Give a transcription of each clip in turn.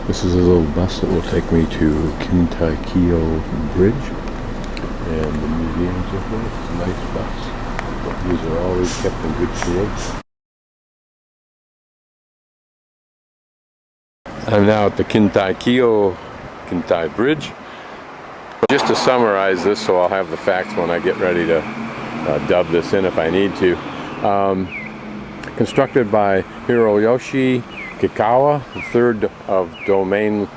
This is a little bus that will take me to Kintai Kyo Bridge and the museums of it. It's a nice bus. These are always kept in good shape. I'm now at the Kintai Kyo Bridge. Just to summarize this, so I'll have the facts when I get ready to dub this in if I need to. Constructed by Hiroyoshi Kikawa, the third of domain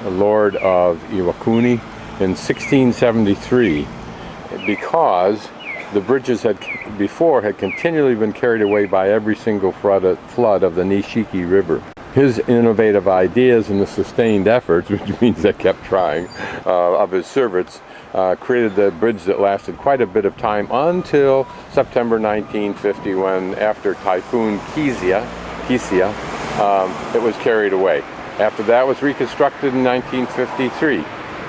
lord of Iwakuni, in 1673, because the bridges had continually been carried away by every single flood of the Nishiki River. His innovative ideas and the sustained efforts, which means they kept trying, of his servants, created the bridge that lasted quite a bit of time until September 1950, when, after Typhoon Kisia, it was carried away. After that, it was reconstructed in 1953,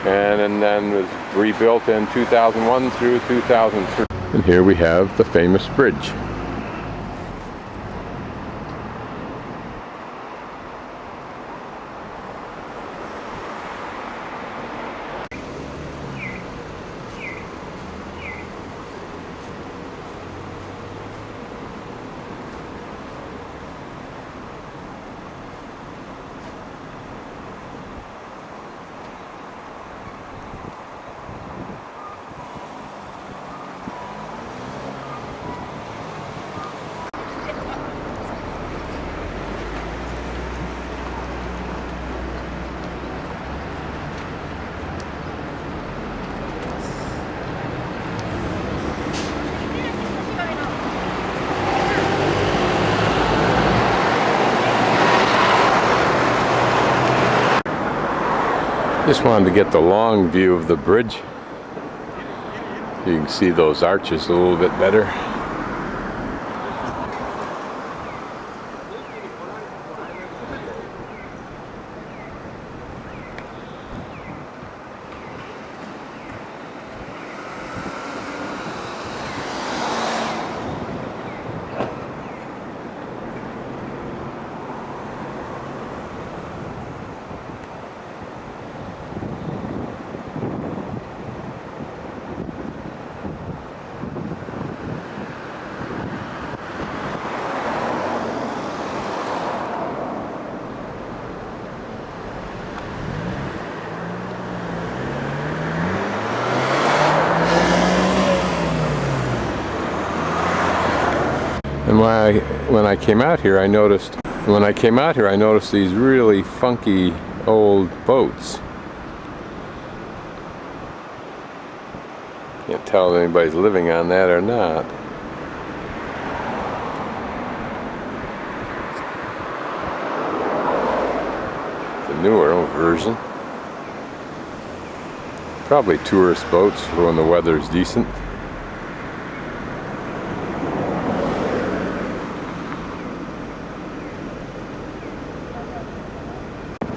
and then was rebuilt in 2001 through 2003. And here we have the famous bridge. Just wanted to get the long view of the bridge. You can see those arches a little bit better. And when I came out here, I noticed these really funky old boats. Can't tell if anybody's living on that or not. The newer version. Probably tourist boats for when the weather's decent.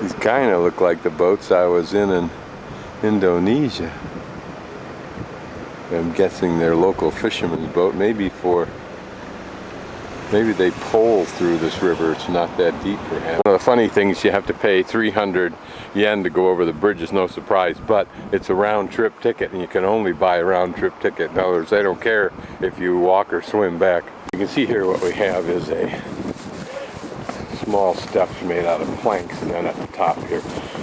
These kind of look like the boats I was in Indonesia. I'm guessing they're local fishermen's boat. Maybe they pole through this river. It's not that deep, perhaps. One of the funny things, you have to pay 300 yen to go over the bridge. Is no surprise, but it's a round-trip ticket, and you can only buy a round-trip ticket. In other words, they don't care if you walk or swim back. You can see here what we have is a small steps made out of planks, and then at the top here,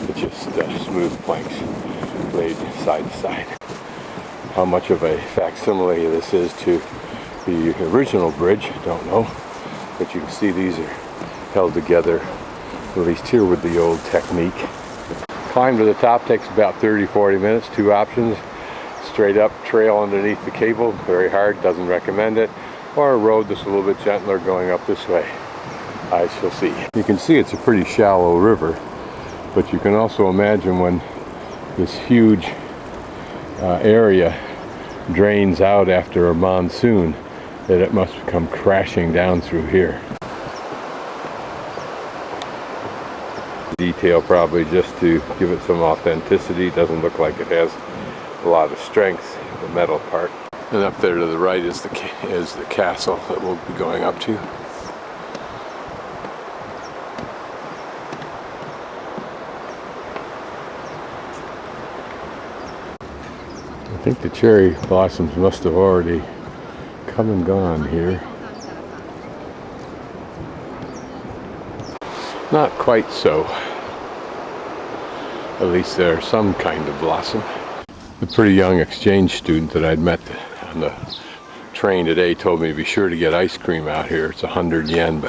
it's just smooth planks laid side to side. How much of a facsimile this is to the original bridge, don't know, but you can see these are held together, at least here, with the old technique. Climb to the top takes about 30-40 minutes. Two options: straight up trail underneath the cable, very hard, doesn't recommend it, or a road that's a little bit gentler going up this way. I shall see. You can see it's a pretty shallow river, but you can also imagine when this huge area drains out after a monsoon, that it must come crashing down through here. Detail probably just to give it some authenticity. Doesn't look like it has a lot of strength, the metal part. And up there to the right is the castle that we'll be going up to. think the cherry blossoms must have already come and gone here. Not quite so. At least there's some kind of blossom. The pretty young exchange student that I'd met on the train today told me to be sure to get ice cream out here. It's 100 yen,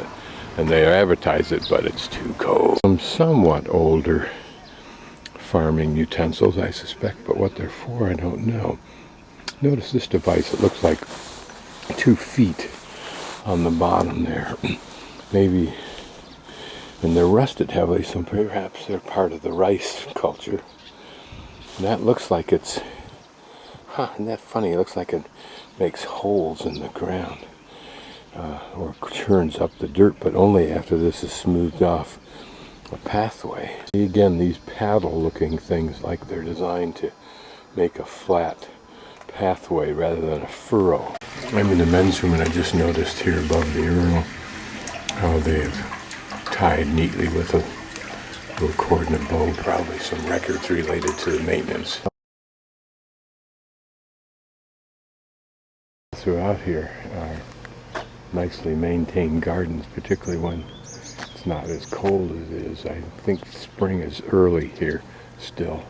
and they advertise it, but it's too cold. Some somewhat older farming utensils, I suspect, but what they're for, I don't know. Notice this device. It looks like 2 feet on the bottom there. Maybe, and they're rusted heavily, so perhaps they're part of the rice culture. And that looks like it's, isn't that funny? It looks like it makes holes in the ground, or churns up the dirt, but only after this is smoothed off a pathway. See, again, these paddle looking things, like they're designed to make a flat pathway rather than a furrow. I'm in the men's room, and I just noticed here above the urinal how they've tied neatly with a little cord and a bow, probably some records related to the maintenance. Throughout here are nicely maintained gardens, particularly when it's not as cold as it is. I think spring is early here still.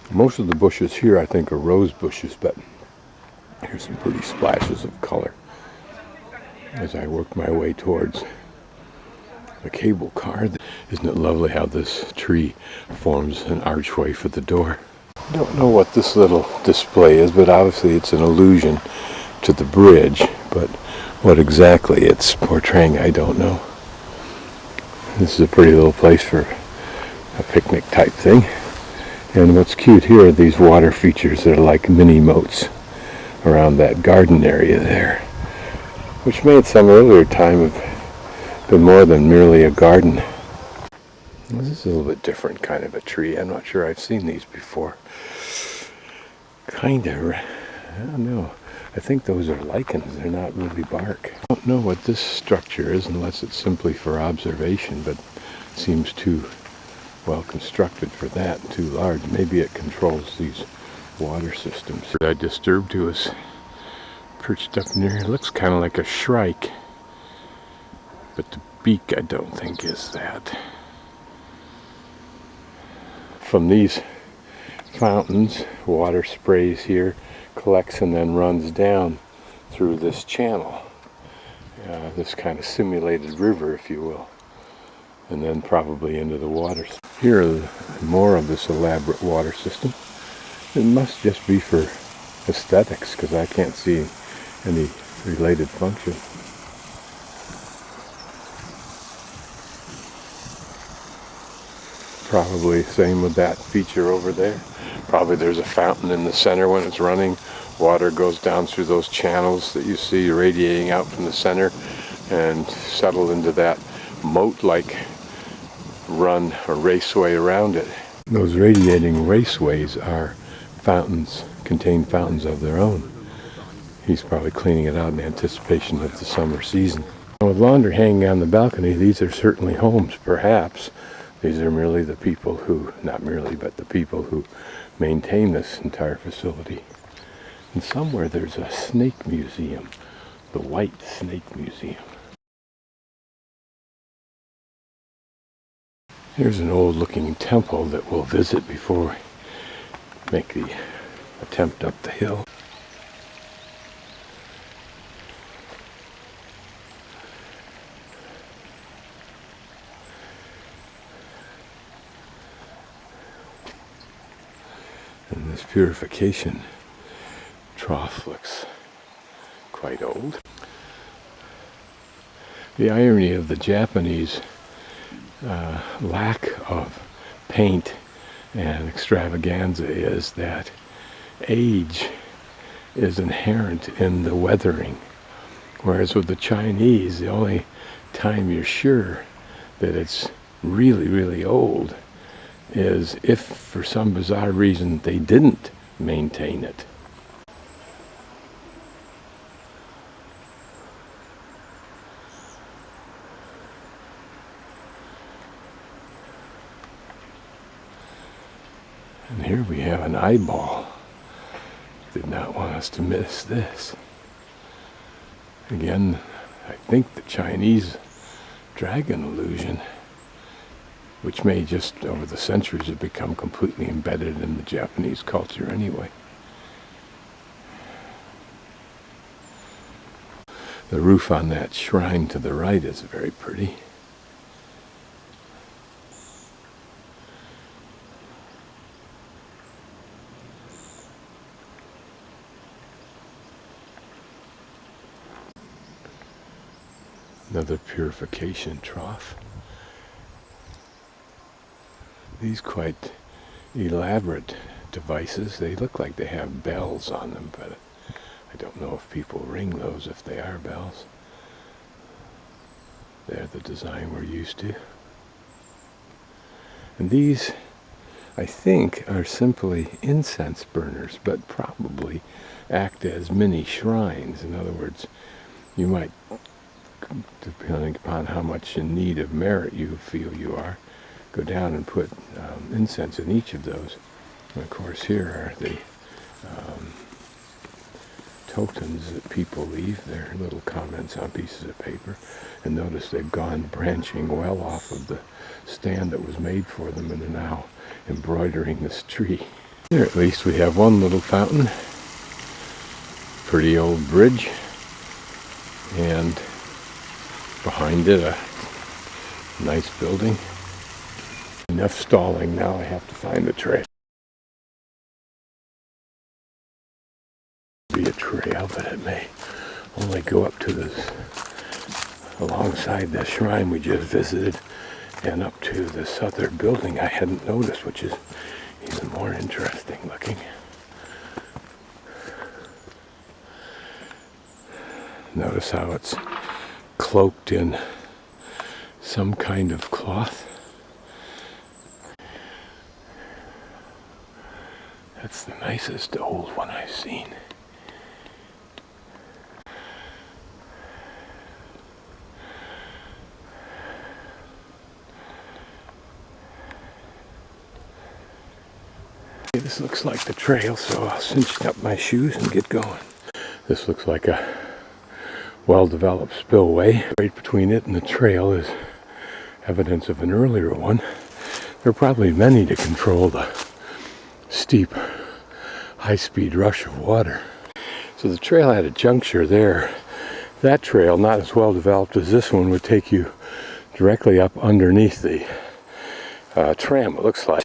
Most of the bushes here, I think, are rose bushes, but here's some pretty splashes of color as I work my way towards the cable car. Isn't it lovely how this tree forms an archway for the door? I don't know what this little display is, but obviously it's an allusion to the bridge, but what exactly it's portraying, I don't know. This is a pretty little place for a picnic type thing. And what's cute here are these water features that are like mini moats around that garden area there, which may at some earlier time have been more than merely a garden. This is a little bit different kind of a tree. I'm not sure I've seen these before. I don't know. I think those are lichens. They're not really bark. I don't know what this structure is unless it's simply for observation, but it seems too well constructed for that, too large. Maybe it controls these water systems. I disturbed who was perched up near. It looks kind of like a shrike, but the beak I don't think is that. From these fountains, water sprays here, collects and then runs down through this channel, this kind of simulated river, if you will, and then probably into the water. Here are more of this elaborate water system. It must just be for aesthetics, because I can't see any related function. Probably same with that feature over there. Probably there's a fountain in the center when it's running. Water goes down through those channels that you see radiating out from the center and settle into that moat-like run or raceway around it. Those radiating raceways are fountains, contain fountains of their own. He's probably cleaning it out in anticipation of the summer season. With laundry hanging on the balcony, these are certainly homes, perhaps. These are merely the people who, not merely, but the people who maintain this entire facility. And somewhere there's a snake museum, the White Snake Museum. Here's an old looking temple that we'll visit before we make the attempt up the hill. And this purification trough looks quite old. The irony of the Japanese lack of paint and extravaganza is that age is inherent in the weathering, whereas with the Chinese, the only time you're sure that it's really, really old is if for some bizarre reason they didn't maintain it. And here we have an eyeball. not want us to miss this. Again, I think the Chinese dragon illusion, which may just over the centuries have become completely embedded in the Japanese culture anyway. The roof on that shrine to the right is very pretty. Another purification trough. These quite elaborate devices, they look like they have bells on them, but I don't know if people ring those if they are bells. They're the design we're used to. And these, I think, are simply incense burners, but probably act as mini shrines. In other words, you might, depending upon how much in need of merit you feel you are, go down and put incense in each of those. And of course, here are the totems that people leave. They're little comments on pieces of paper. And notice they've gone branching well off of the stand that was made for them, and they're now embroidering this tree. Here at least we have one little fountain. Pretty old bridge. And behind it a nice building. Enough stalling, now I have to find the trail. Be a trail, but it may only go up to this, alongside the shrine we just visited, and up to this other building I hadn't noticed, which is even more interesting looking. Notice how it's cloaked in some kind of cloth. That's the nicest old one I've seen. This looks like the trail, so I'll cinch up my shoes and get going. This looks like a well-developed spillway. Right between it and the trail is evidence of an earlier one. There are probably many to control the steep, high-speed rush of water. So the trail had a juncture there. That trail, not as well developed as this one, would take you directly up underneath the tram, it looks like.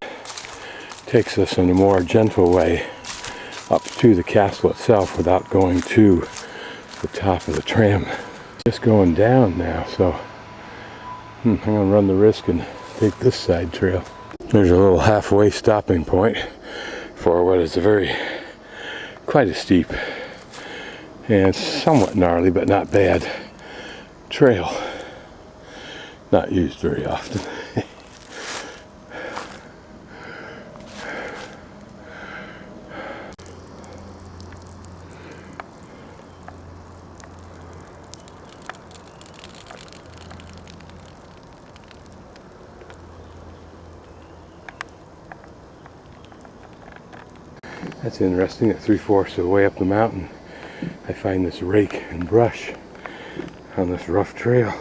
Takes us in a more gentle way up to the castle itself without going to the top of the tram. Just going down now, so I'm going to run the risk and take this side trail. There's a little halfway stopping point for what is quite a steep and somewhat gnarly but not bad trail. Not used very often. That's interesting, at 3/4 of the way up the mountain, I find this rake and brush on this rough trail.